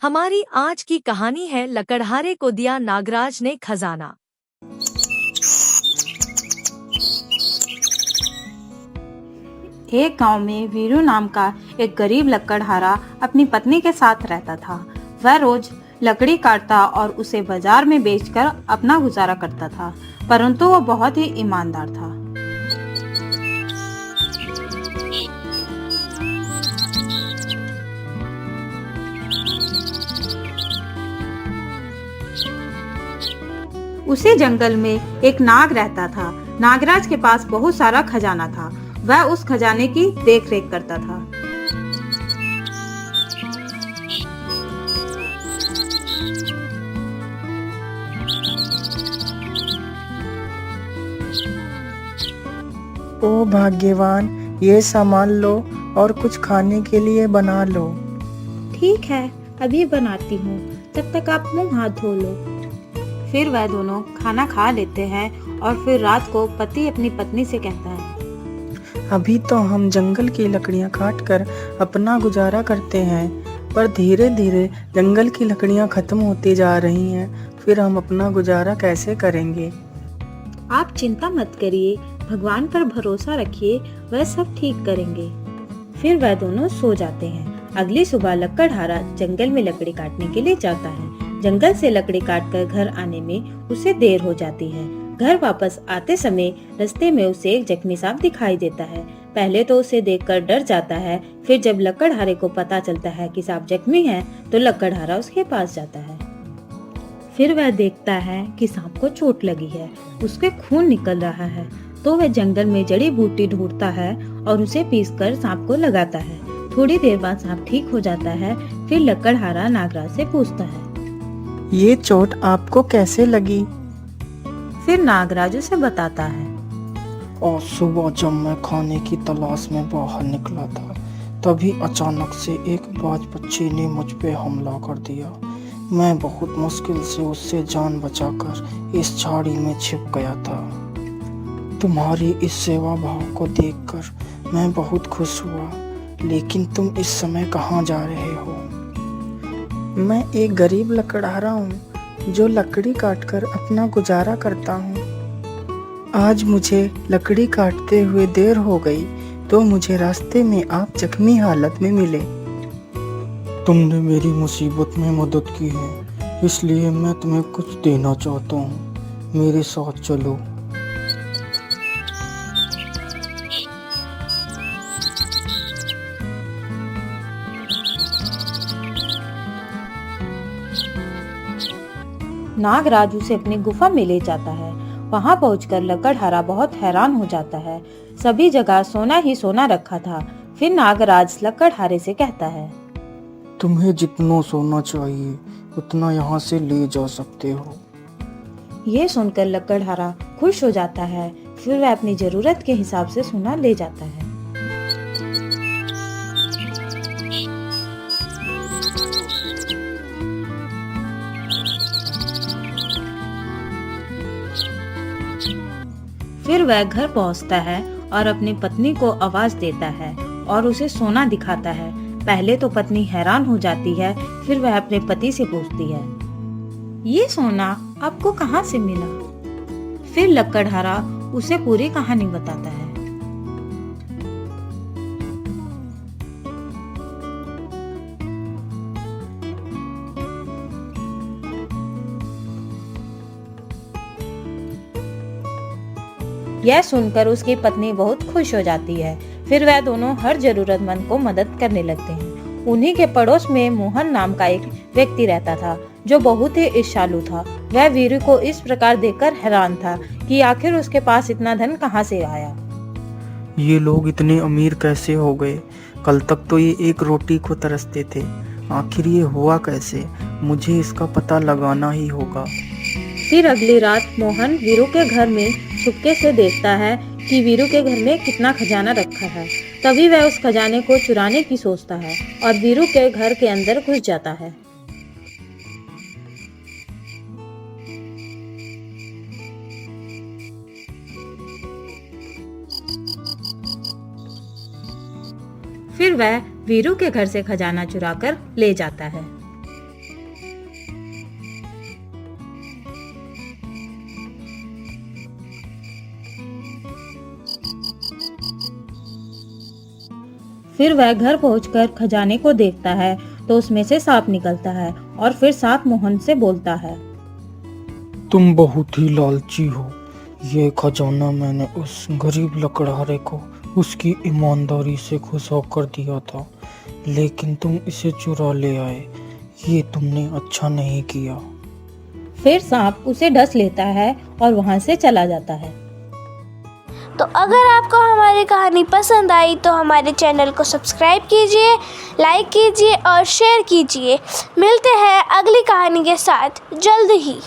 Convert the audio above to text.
हमारी आज की कहानी है लकड़हारे को दिया नागराज ने खजाना। एक गांव में वीरू नाम का एक गरीब लकड़हारा अपनी पत्नी के साथ रहता था। वह रोज लकड़ी काटता और उसे बाजार में बेचकर अपना गुजारा करता था, परंतु वह बहुत ही ईमानदार था। उसी जंगल में एक नाग रहता था। नागराज के पास बहुत सारा खजाना था। वह उस खजाने की देखरेख करता था। ओ भाग्यवान, ये सामान लो और कुछ खाने के लिए बना लो। ठीक है, अभी बनाती हूँ, तब तक आप मुंह हाथ धो लो। फिर वह दोनों खाना खा लेते हैं और फिर रात को पति अपनी पत्नी से कहता है, अभी तो हम जंगल की लकड़ियां काटकर अपना गुजारा करते हैं, पर धीरे धीरे जंगल की लकड़ियां खत्म होती जा रही हैं। फिर हम अपना गुजारा कैसे करेंगे? आप चिंता मत करिए, भगवान पर भरोसा रखिए, वह सब ठीक करेंगे। फिर वह दोनों सो जाते हैं। अगली सुबह लकड़हारा जंगल में लकड़ी काटने के लिए जाता है। जंगल से लकड़ी काटकर घर आने में उसे देर हो जाती है। घर वापस आते समय रास्ते में उसे एक जख्मी सांप दिखाई देता है। पहले तो उसे देखकर डर जाता है, फिर जब लकड़हारे को पता चलता है कि सांप जख्मी है तो लकड़हारा उसके पास जाता है। फिर वह देखता है कि सांप को चोट लगी है, उसके खून निकल रहा है, तो वह जंगल में जड़ी बूटी ढूंढता है और उसे पीसकर सांप को लगाता है। थोड़ी देर बाद सांप ठीक हो जाता है। फिर लकड़हारा नागराज से पूछता है, ये चोट आपको कैसे लगी? फिर नागराज उसे बताता है, और सुबह जब मैं खाने की तलाश में बाहर निकला था, तभी अचानक से एक बाज पक्षी ने मुझ पे हमला कर दिया। मैं बहुत मुश्किल से उससे जान बचाकर इस झाड़ी में छिप गया था। तुम्हारी इस सेवा भाव को देखकर मैं बहुत खुश हुआ, लेकिन तुम इस समय कहाँ जा रहे हो? मैं एक गरीब लकड़हारा हूँ जो लकड़ी काटकर अपना गुजारा करता हूँ। आज मुझे लकड़ी काटते हुए देर हो गई, तो मुझे रास्ते में आप जख्मी हालत में मिले। तुमने मेरी मुसीबत में मदद की है, इसलिए मैं तुम्हें कुछ देना चाहता हूँ। मेरे साथ चलो। नागराज उसे अपनी गुफा में ले जाता है। वहां पहुंचकर लकड़हारा बहुत हैरान हो जाता है। सभी जगह सोना ही सोना रखा था। फिर नागराज लकड़हारे से कहता है, तुम्हें जितना सोना चाहिए उतना यहाँ से ले जा सकते हो। ये सुनकर लकड़हारा खुश हो जाता है। फिर वह अपनी जरूरत के हिसाब से सोना ले जाता है। फिर वह घर पहुंचता है और अपनी पत्नी को आवाज देता है और उसे सोना दिखाता है। पहले तो पत्नी हैरान हो जाती है, फिर वह अपने पति से पूछती है, ये सोना आपको कहाँ से मिला? फिर लकड़हारा उसे पूरी कहानी बताता है। यह सुनकर उसकी पत्नी बहुत खुश हो जाती है। फिर वह दोनों हर जरूरतमंद को मदद करने लगते हैं। उन्हीं के पड़ोस में मोहन नाम का एक व्यक्ति रहता था जो बहुत ही ईर्ष्यालु था। वह वीरू को इस प्रकार देखकर हैरान था कि आखिर उसके पास इतना धन कहाँ से आया। ये लोग इतने अमीर कैसे हो गए? कल तक तो ये एक रोटी को तरसते थे। आखिर ये हुआ कैसे? मुझे इसका पता लगाना ही होगा। फिर अगली रात मोहन वीरू के घर में चुपके से देखता है कि वीरू के घर में कितना खजाना रखा है। तभी वह उस खजाने को चुराने की सोचता है और वीरू के घर के अंदर घुस जाता है। फिर वह वीरू के घर से खजाना चुराकर ले जाता है। फिर वह घर पहुंचकर खजाने को देखता है तो उसमें से सांप निकलता है और फिर सांप मोहन से बोलता है। तुम बहुत ही लालची हो। ये खजाना मैंने उस गरीब लकड़हारे को उसकी ईमानदारी से खुश होकर दिया था, लेकिन तुम इसे चुरा ले आए। ये तुमने अच्छा नहीं किया। फिर सांप उसे डस लेता है और वहां से चला जाता है। तो अगर आपको हमारी कहानी पसंद आई तो हमारे चैनल को सब्सक्राइब कीजिए, लाइक कीजिए और शेयर कीजिए। मिलते हैं अगली कहानी के साथ जल्द ही।